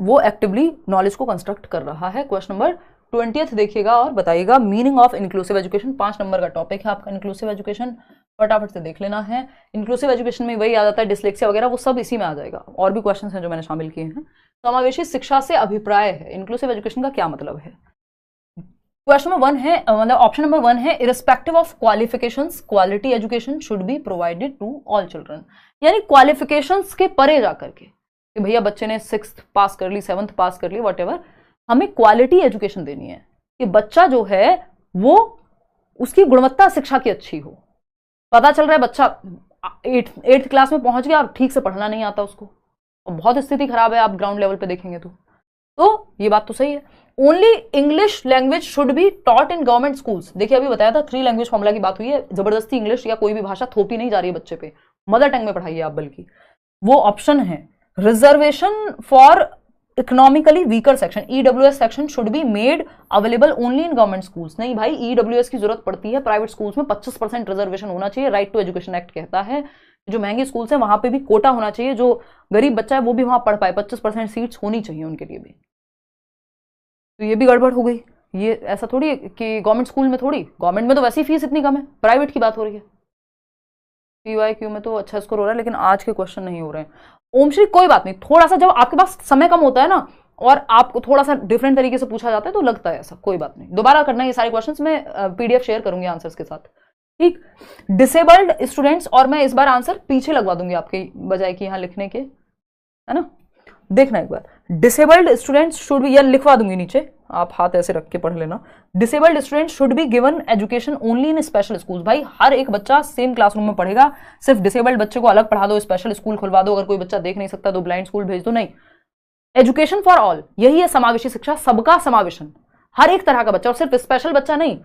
वो actively knowledge को construct कर रहा है। क्वेश्चन नंबर 20 देखिएगा और बताइएगा meaning of inclusive education. 5 number का टॉपिक है आपका इंक्लूसिव एजुकेशन, फटाफट से देख लेना है। इंक्लूसिव एजुकेशन में वही आ जाता है, डिसलेक्सिया वगैरह वो सब इसी में आ जाएगा, और भी क्वेश्चन हैं जो मैंने शामिल किए हैं। समावेशी शिक्षा से अभिप्राय है, इंक्लूसिव एजुकेशन का क्या मतलब है। क्वेश्चन नंबर 1 है, मतलब ऑप्शन नंबर 1 है, irrespective of qualifications quality education should be provided to all children. यानी क्वालिफिकेशंस के परे जाकर के कि भैया बच्चे ने 6th पास कर ली, 7th पास कर ली, व्हाटएवर, हमें क्वालिटी एजुकेशन देनी है कि बच्चा जो है वो उसकी गुणवत्ता शिक्षा की अच्छी हो। पता चल रहा है बच्चा 8th क्लास में पहुंच गया और ठीक से पढ़ना नहीं आता उसको, और बहुत स्थिति खराब है, आप ग्राउंड लेवल पे देखेंगे तो ये बात तो सही है। Only English language should be taught in government schools. देखिए अभी बताया था 3 लैंग्वेज फॉर्मूला की बात हुई है, जबरदस्ती इंग्लिश या कोई भी भाषा थोपी नहीं जा रही है बच्चे पे, मदर टंग में पढ़ाइए आप, बल्कि वो ऑप्शन है। Reservation for economically weaker section EWS section should be made available only in government schools. नहीं भाई, ईडब्ल्यूएस की जरूरत पड़ती है प्राइवेट स्कूल्स में, 25% रिजर्वेशन होना चाहिए, राइट टू एजुकेशन एक्ट कहता है। जो महंगे स्कूल्स हैं वहां पे भी कोटा होना चाहिए, जो गरीब बच्चा है वो भी वहां पढ़ पाए, 25% सीट्स होनी चाहिए उनके लिए भी। तो ये भी गड़बड़ हो गई। ये ऐसा थोड़ी है कि गवर्नमेंट स्कूल में थोड़ी, गवर्नमेंट में तो वैसी फीस इतनी कम है, प्राइवेट की बात हो रही है। पीवाईक्यू में तो अच्छा स्कोर हो रहा है, लेकिन आज के क्वेश्चन नहीं हो रहे हैं। ओमश्री कोई बात नहीं, थोड़ा सा जब आपके पास समय कम होता है ना और आपको थोड़ा सा डिफरेंट तरीके से पूछा जाता है तो लगता है ऐसा, कोई बात नहीं, दोबारा करना ये सारे क्वेश्चंस मैं पीडीएफ शेयर करूंगी आंसर्स के साथ, ठीक। डिसेबल्ड स्टूडेंट्स, और मैं इस बार आंसर पीछे लगवा दूंगी आपके बजाय कि यहां लिखने के, है ना, देखना एक बार। डिसेबल्ड स्टूडेंट्स शुड बी, या लिखवा दूंगी नीचे, आप हाथ ऐसे रख के पढ़ लेना। Disabled students should be given education only in special schools. भाई हर एक बच्चा सेम क्लासरूम में पढ़ेगा, सिर्फ डिसेबल्ड बच्चे को अलग पढ़ा दो, स्पेशल स्कूल खुलवा दो, अगर कोई बच्चा देख नहीं सकता तो ब्लाइंड स्कूल भेज दो, नहीं। एजुकेशन फॉर ऑल, यही है समावेशी शिक्षा, सबका समावेशन, हर एक तरह का बच्चा, और सिर्फ स्पेशल बच्चा नहीं,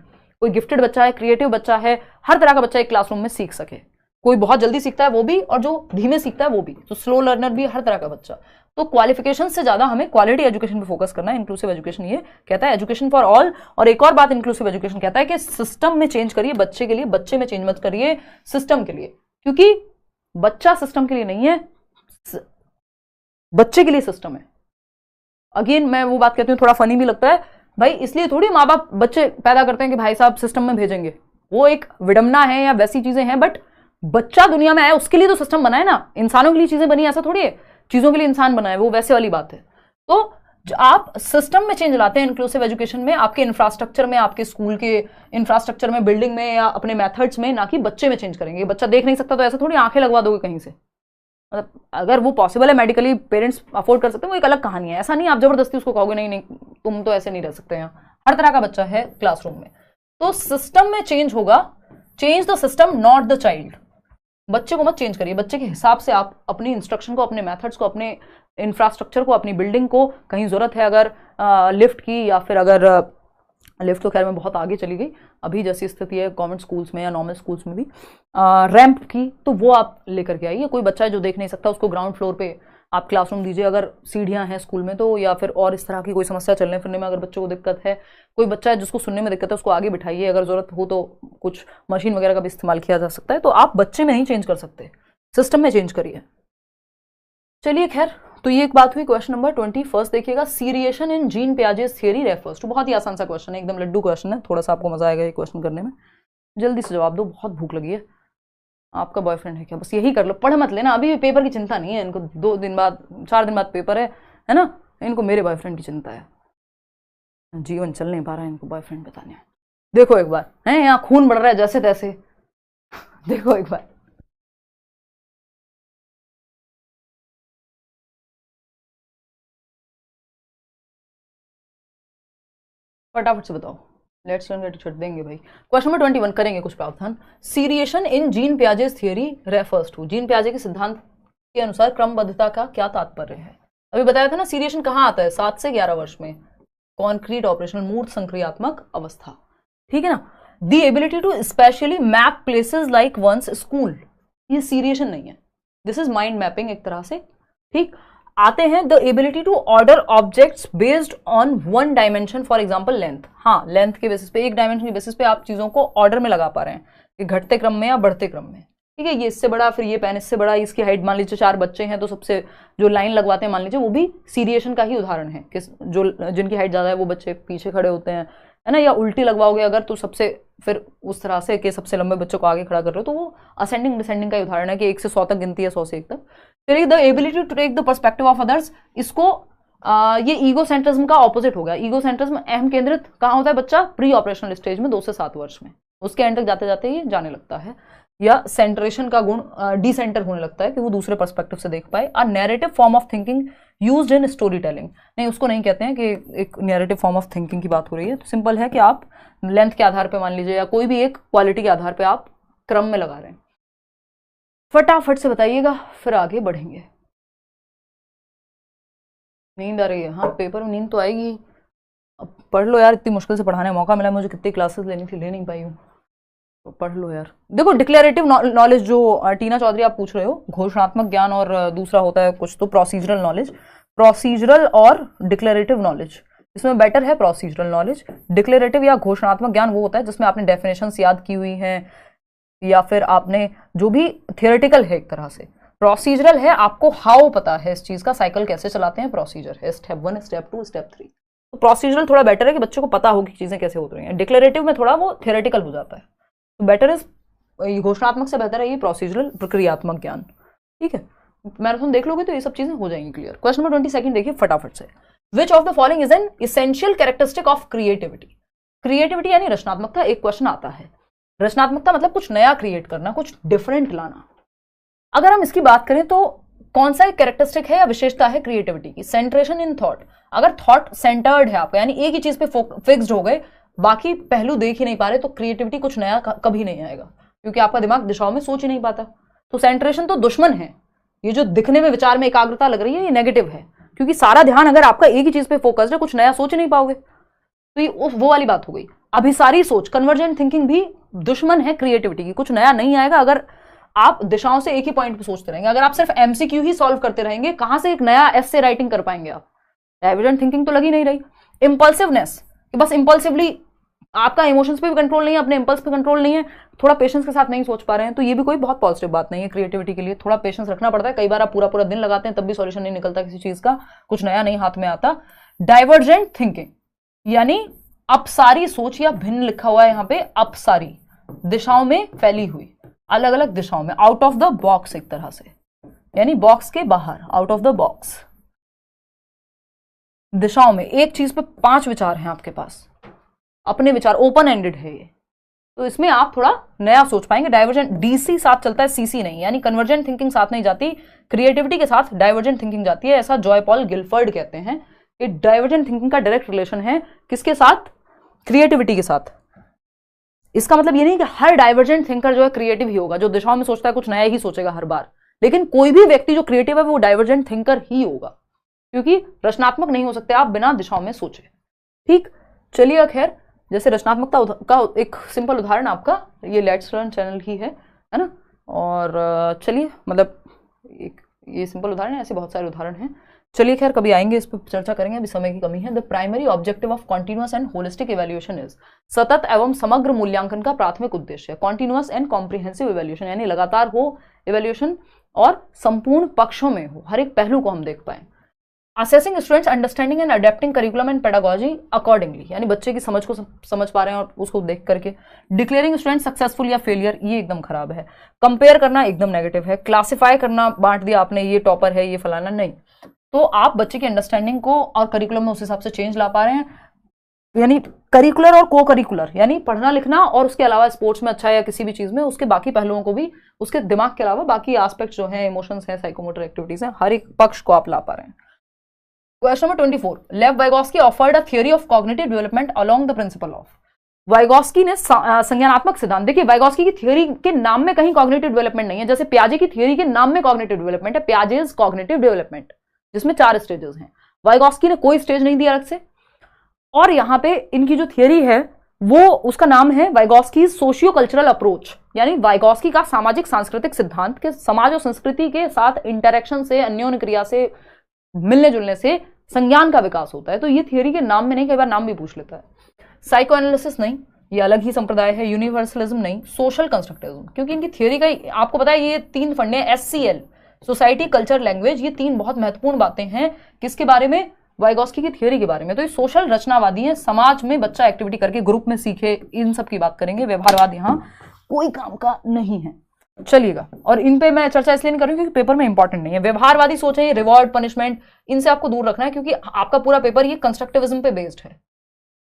कोई गिफ्टेड बच्चा है, क्रिएटिव बच्चा है, हर तरह का बच्चा एक क्लासरूम में सीख सके। कोई बहुत जल्दी सीखता है वो भी, और जो धीमे सीखता है वो भी, तो स्लो लर्नर भी, हर तरह का बच्चा। तो क्वालिफिकेशन से ज्यादा हमें क्वालिटी एजुकेशन पे फोकस करना है। इंक्लूसिव एजुकेशन ये कहता है एजुकेशन फॉर ऑल। और एक और बात इंक्लूसिव एजुकेशन कहता है कि सिस्टम में चेंज करिए बच्चे के लिए, बच्चे में चेंज मत करिए सिस्टम के लिए, क्योंकि बच्चा सिस्टम के लिए नहीं है, बच्चे के लिए सिस्टम है। अगेन मैं वो बात कहती हूँ, थोड़ा फनी भी लगता है भाई, इसलिए थोड़ी माँ बाप बच्चे पैदा करते हैं कि भाई साहब सिस्टम में भेजेंगे, वो एक विडंबना है या वैसी चीजें हैं, बट बच्चा दुनिया में आया उसके लिए तो सिस्टम बना है ना, इंसानों के लिए चीजें बनी ऐसा थोड़ी है, चीजों के लिए इंसान बना है, वो वैसे वाली बात है। तो आप सिस्टम में चेंज लाते हैं इंक्लूसिव एजुकेशन में, आपके इंफ्रास्ट्रक्चर में, आपके स्कूल के इंफ्रास्ट्रक्चर में, बिल्डिंग में, या अपने मेथड्स में, ना कि बच्चे में चेंज करेंगे। बच्चा देख नहीं सकता तो ऐसा थोड़ी आंखें लगवा दोगे कहीं से, मतलब अगर वो पॉसिबल है, मेडिकली पेरेंट्स अफोर्ड कर सकते हैं, वो एक अलग कहानी है। ऐसा नहीं आप जबरदस्ती उसको कहोगे नहीं नहीं तुम तो ऐसे नहीं रह सकते हैं। हर तरह का बच्चा है क्लासरूम में, तो सिस्टम में चेंज होगा। Change the system not the child. बच्चे को मत चेंज करिए, बच्चे के हिसाब से आप अपनी इंस्ट्रक्शन को, अपने मेथड्स को, अपने इंफ्रास्ट्रक्चर को, अपनी बिल्डिंग को, कहीं जरूरत है अगर लिफ्ट की, या फिर अगर लिफ्ट तो खैर में बहुत आगे चली गई अभी जैसी स्थिति है गवर्नमेंट स्कूल्स में या नॉर्मल स्कूल्स में भी, रैंप की, तो वो आप लेकर के आइए। कोई बच्चा है जो देख नहीं सकता उसको ग्राउंड फ्लोर पे आप क्लासरूम दीजिए, अगर सीढ़ियां हैं स्कूल में तो, या फिर और इस तरह की कोई समस्या चलने फिरने में अगर बच्चों को दिक्कत है, कोई बच्चा है जिसको सुनने में दिक्कत है उसको आगे बिठाइए, अगर जरूरत हो तो कुछ मशीन वगैरह का भी इस्तेमाल किया जा सकता है। तो आप बच्चे में नहीं चेंज कर सकते, सिस्टम में चेंज करिए। चलिए खैर, तो ये एक बात हुई। क्वेश्चन नंबर 21 देखिएगा, seriation in Jean Piaget's theory refers to. बहुत ही आसान सा क्वेश्चन है, एकदम लड्डू क्वेश्चन है, थोड़ा सा आपको मजा आएगा ये क्वेश्चन करने में। जल्दी से जवाब दो, बहुत भूख लगी है। आपका बॉयफ्रेंड है क्या? बस यही कर लो, पढ़ मत लेना, अभी भी पेपर की चिंता नहीं है इनको, 2 दिन बाद 4 दिन बाद पेपर है ना, इनको मेरे बॉयफ्रेंड की चिंता है। जीवन चल नहीं पा रहा है, इनको बॉयफ्रेंड बताने। देखो एक बार, है यहाँ खून बढ़ रहा है जैसे तैसे, देखो एक बार। फटाफट से बताओ, लेट्स लर्न गेट देंगे भाई। क्वेश्चन नंबर 21 करेंगे कुछ प्रावधान। Seriation in Jean Piaget's theory refers to. Jean पियाजे के सिद्धांत के अनुसार क्रमबद्धता का क्या तात्पर्य है? अभी बताया था ना, सीरिएशन कहाँ आता है? 7 से 11 वर्ष में, कॉन्क्रीट ऑपरेशनल मूर्त संक्रियात्मक अवस्था, ठीक है ना। The ability to spatially map places like one's school, ये सीरिएशन नहीं है, दिस इज माइंड मैपिंग एक तरह से, ठीक। आते हैं the ability to order objects based on 1 dimension, for example length. हाँ, लेंथ के बेसिस पे, एक डायमेंशन के बेसिस पे आप चीजों को ऑर्डर में लगा पा रहे हैं कि घटते क्रम में या बढ़ते क्रम में। ठीक है, ये इससे बड़ा, फिर ये पेन इससे बड़ा, इसकी हाइट मान लीजिए 4 बच्चे हैं तो सबसे जो लाइन लगवाते हैं मान लीजिए वो भी सीरिएशन का ही उदाहरण है कि जो जिनकी हाइट ज़्यादा है वो बच्चे पीछे खड़े होते हैं, है ना, या उल्टी लगवाओगे अगर तो सबसे फिर उस तरह से कि सबसे लंबे बच्चों को आगे खड़ा कर रहे हो, तो वो असेंडिंग डिसेंडिंग का उदाहरण है कि 1 से 100 तक गिनती है, 100 से 1 तक। फिर the ability to take the perspective of others, इसको ये ईगो सेंट्रिज्म का ऑपोजिट हो गया। ईगो सेंट्रिज्म अहम केंद्रित कहाँ होता है बच्चा? प्री ऑपरेशनल स्टेज में 2 से 7 वर्ष में, उसके एंड तक जाते जाते ये जाने लगता है, या सेंट्रेशन का गुण डिसेंटर होने लगता है कि वो दूसरे पर्सपेक्टिव से देख पाए। A narrative form of thinking used in story telling, नहीं उसको नहीं कहते हैं कि एक नैरेटिव फॉर्म ऑफ थिंकिंग की बात हो रही है, तो सिंपल है कि आप लेंथ के आधार पे मान लीजिए या कोई भी एक क्वालिटी के आधार पे आप क्रम में लगा रहे हैं। फटाफट से बताइएगा फिर आगे बढ़ेंगे। नींद आ रही है? हाँ, पेपर में नींद तो आएगी, अब पढ़ लो यार, इतनी मुश्किल से पढ़ाने का मौका मिला मुझे, कितनी क्लासेस लेनी थी, ले नहीं पाई हूँ, तो पढ़ लो यार। देखो डिक्लेरेटिव नॉलेज जो टीना चौधरी आप पूछ रहे हो, घोषणात्मक ज्ञान, और दूसरा होता है कुछ तो प्रोसीजरल नॉलेज। प्रोसीजरल और डिक्लेरेटिव नॉलेज, इसमें बेटर है प्रोसीजरल नॉलेज। डिक्लेरेटिव या घोषणात्मक ज्ञान वो होता है जिसमें आपने डेफिनेशंस याद की हुई हैं या फिर आपने जो भी थियोरेटिकल है एक तरह से। प्रोसीजरल है आपको हाउ पता है इस चीज का, साइकिल कैसे चलाते हैं, प्रोसीजर है, स्टेप 1 स्टेप 2 स्टेप 3। तो प्रोसीजरल थोड़ा बेटर है कि बच्चों को पता हो कि चीजें कैसे हो रही हैं। डिक्लेरेटिव में थोड़ा वो थियोरेटिकल हो जाता है, तो बेटर इज घोषणात्मक से बेहतर है ये प्रोसीजरल प्रक्रियात्मक ज्ञान। ठीक है, मैराथन देख लोगे तो ये सब चीजें हो जाएंगी क्लियर। क्वेश्चन नंबर 22 देखिए फटाफट से। Which of the following is an essential characteristic of creativity? Creativity यानी रचनात्मकता। एक क्वेश्चन आता है, रचनात्मकता मतलब कुछ नया क्रिएट करना, कुछ डिफरेंट लाना। अगर हम इसकी बात करें तो कौन सा एक कैरेक्टरिस्टिक है या विशेषता है क्रिएटिविटी की? सेंट्रेशन इन थॉट। अगर थॉट सेंटर्ड है आपका, यानी एक ही चीज पे फिक्स्ड हो गए, बाकी पहलू देख ही नहीं पा रहे, तो क्रिएटिविटी कुछ नया कभी नहीं आएगा, क्योंकि आपका दिमाग दिशाओं में सोच ही नहीं पाता। तो सेंट्रेशन तो दुश्मन है। ये जो दिखने में विचार में एकाग्रता लग रही है ये नेगेटिव है, क्योंकि सारा ध्यान अगर आपका एक ही चीज पे फोकस्ड है, कुछ नया सोच नहीं पाओगे, तो ये वो वाली बात हो गई। अभिसारी सोच, कन्वर्जेंट थिंकिंग भी दुश्मन है क्रिएटिविटी की। कुछ नया नहीं आएगा अगर आप दिशाओं से एक ही पॉइंट पे सोचते रहेंगे। अगर आप सिर्फ एमसीक्यू ही सॉल्व करते रहेंगे, कहां से एक नया एस्से राइटिंग कर पाएंगे आप? डाइवर्जेंट थिंकिंग तो लगी नहीं रही। इंपल्सिवनेस, बस इंपल्सिवली आपका इमोशंस पे भी कंट्रोल नहीं है, अपने इंपल्स पे कंट्रोल नहीं है, थोड़ा पेशेंस के साथ नहीं सोच पा रहे हैं, तो ये भी कोई बहुत पॉजिटिव बात नहीं है क्रिएटिविटी के लिए। थोड़ा पेशेंस रखना पड़ता है, कई बार आप पूरा पूरा दिन लगाते हैं तब भी सॉल्यूशन नहीं निकलता किसी चीज का, कुछ नया नहीं हाथ में आता। डाइवर्जेंट थिंकिंग यानी अपसारी सोच, या भिन्न लिखा हुआ है यहाँ पे, अपसारी, दिशाओं में फैली हुई, अलग अलग दिशाओं में, आउट ऑफ द बॉक्स एक तरह से, यानी बॉक्स के बाहर, आउट ऑफ द बॉक्स, दिशाओं में। एक चीज पे 5 विचार हैं आपके पास, अपने विचार, ओपन एंडेड है ये, तो इसमें आप थोड़ा नया सोच पाएंगे। डाइवर्जेंट, डीसी साथ चलता है, सीसी नहीं, यानी कन्वर्जेंट थिंकिंग साथ नहीं जाती, क्रिएटिविटी के साथ डाइवर्जेंट थिंकिंग जाती है। ऐसा जॉय पॉल गिलफर्ड कहते हैं कि डाइवर्जेंट थिंकिंग का डायरेक्ट रिलेशन है किसके साथ? क्रिएटिविटी के साथ। इसका मतलब ये नहीं कि हर डाइवर्जेंट थिंकर जो है क्रिएटिव ही होगा, जो दिशाओं में सोचता है कुछ नया ही सोचेगा हर बार, लेकिन कोई भी व्यक्ति जो क्रिएटिव है वो डाइवर्जेंट थिंकर ही होगा, क्योंकि रचनात्मक नहीं हो सकते आप बिना दिशाओं में सोचे। ठीक, चलिए खैर, जैसे रचनात्मकता का एक सिंपल उदाहरण आपका ये लेट्स लर्न चैनल ही है ना, और चलिए मतलब एक ये सिंपल उदाहरण है, ऐसे बहुत सारे उदाहरण हैं। चलिए खैर कभी आएंगे इस पर चर्चा करेंगे, अभी समय की कमी है। The primary objective of continuous and holistic evaluation is, सतत एवं समग्र मूल्यांकन का प्राथमिक उद्देश्य। कॉन्टिन्यूअस एंड कॉम्प्रिहेंसिव इवैल्यूएशन यानी लगातार हो इवैल्यूएशन और संपूर्ण पक्षों में हो, हर एक पहलू को हम देख पाए। Assessing students understanding and adapting curriculum and pedagogy accordingly, यानी बच्चे की समझ को समझ पा रहे हैं और उसको देख करके। डिक्लेयरिंग स्टूडेंट सक्सेसफुल या फेलियर, ये एकदम खराब है। कंपेयर करना एकदम नेगेटिव है। क्लासिफाई करना, बांट दिया आपने, ये टॉपर है, ये फलाना, नहीं। तो आप बच्चे की अंडरस्टैंडिंग को और करिकुलम में उस हिसाब से चेंज ला पा रहे हैं, यानी करिकुलर और को करिकुलर, यानी पढ़ना लिखना और उसके अलावा स्पोर्ट्स में अच्छा या किसी भी चीज में उसके बाकी पहलुओं को भी, उसके दिमाग के अलावा बाकी एस्पेक्ट्स जो हैं, इमोशंस हैं, साइकोमोटर एक्टिविटीज हैं, हर एक पक्ष को आप ला पा रहे हैं। क्वेश्चन नंबर 24, लेव Vygotsky offered a theory of cognitive development along the principle of. Vygotsky ने संज्ञानात्मक सिद्धांत, देखिए वाइगोस्की की थ्योरी के नाम में कहीं कॉग्निटिव डेवलपमेंट नहीं है, जैसे पियाजे की थ्योरी के नाम में कॉग्निटिव डेवलपमेंट है, पियाजेज कॉग्निटिव डेवलपमेंट, जिसमें 4 स्टेजेस हैं। वाइगोस्की ने कोई स्टेज नहीं दिया अलग से, और यहाँ पे इनकी जो थियरी है वो, उसका नाम है वाइगोस्की सोशियो कल्चरल अप्रोच, यानी वाइगोस्की का सामाजिक सांस्कृतिक सिद्धांत के समाज और संस्कृति के साथ इंटरेक्शन से, अन्योन्य क्रिया से, मिलने जुलने से संज्ञान का विकास होता है। तो ये थियरी के नाम में नहीं, कई बार नाम भी पूछ लेता है। साइको एनालिसिस नहीं, ये अलग ही संप्रदाय है। यूनिवर्सलिज्म नहीं, सोशल कंस्ट्रक्टिविज्म, क्योंकि इनकी थियोरी का आपको पता है ये 3 फंडे SCL, सोसाइटी, कल्चर, लैंग्वेज, ये 3 बहुत महत्वपूर्ण बातें हैं किसके बारे में, वाइगॉस्की की थियोरी के बारे में। तो ये सोशल रचनावादी हैं, समाज में बच्चा एक्टिविटी करके ग्रुप में सीखे, इन सब की बात करेंगे। व्यवहारवाद यहाँ कोई काम का नहीं है, चलिएगा। और इन पे मैं चर्चा इसलिए नहीं कर रही हूँ क्योंकि पेपर में इंपॉर्टेंट नहीं है। व्यवहारवादी सोच है, रिवॉर्ड, पनिशमेंट, इनसे आपको दूर रखना है क्योंकि आपका पूरा पेपर ये कंस्ट्रक्टिविज्म पे बेस्ड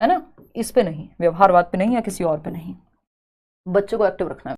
है ना, इस पे नहीं, व्यवहारवाद पे नहीं या किसी और पे नहीं। बच्चे को एक्टिव रखना है।